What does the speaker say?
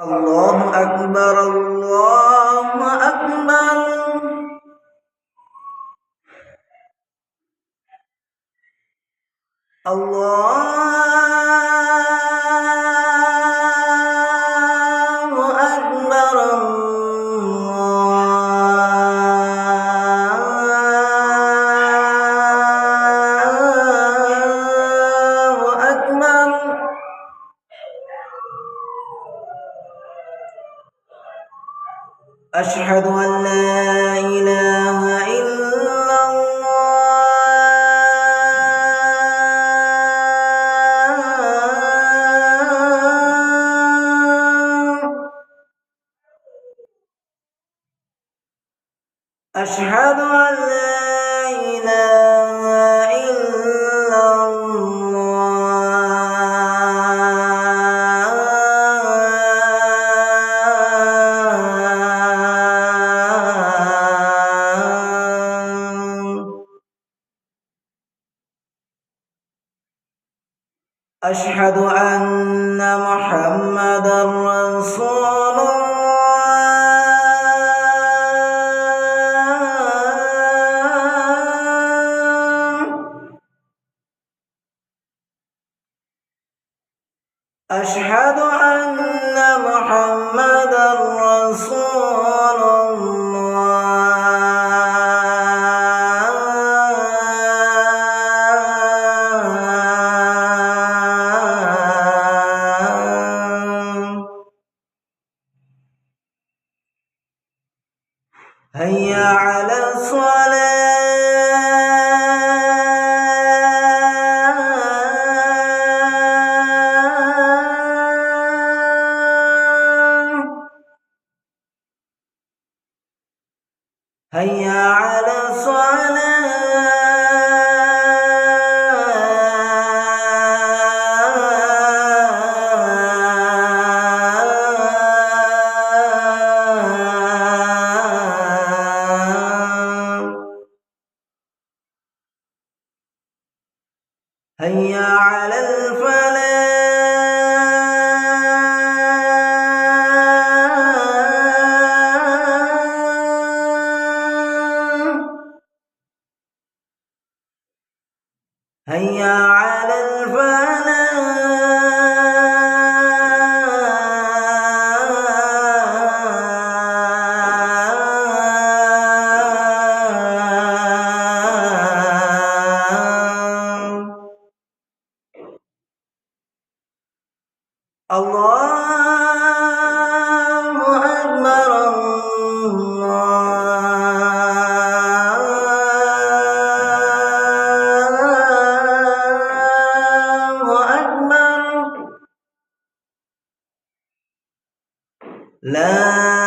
الله أكبر الله أكبر الله أكبر الله أكبر أشهد أن لا إله إلا الله أشهد أن لا إله إلا الله أشهد أن محمدا رسول الله أشهد أن محمدا رسول الله هيا على الصلاة هيا على الصلاة هيا على الفلاح هيا على الفلاح الله أكبر الله أكبر لا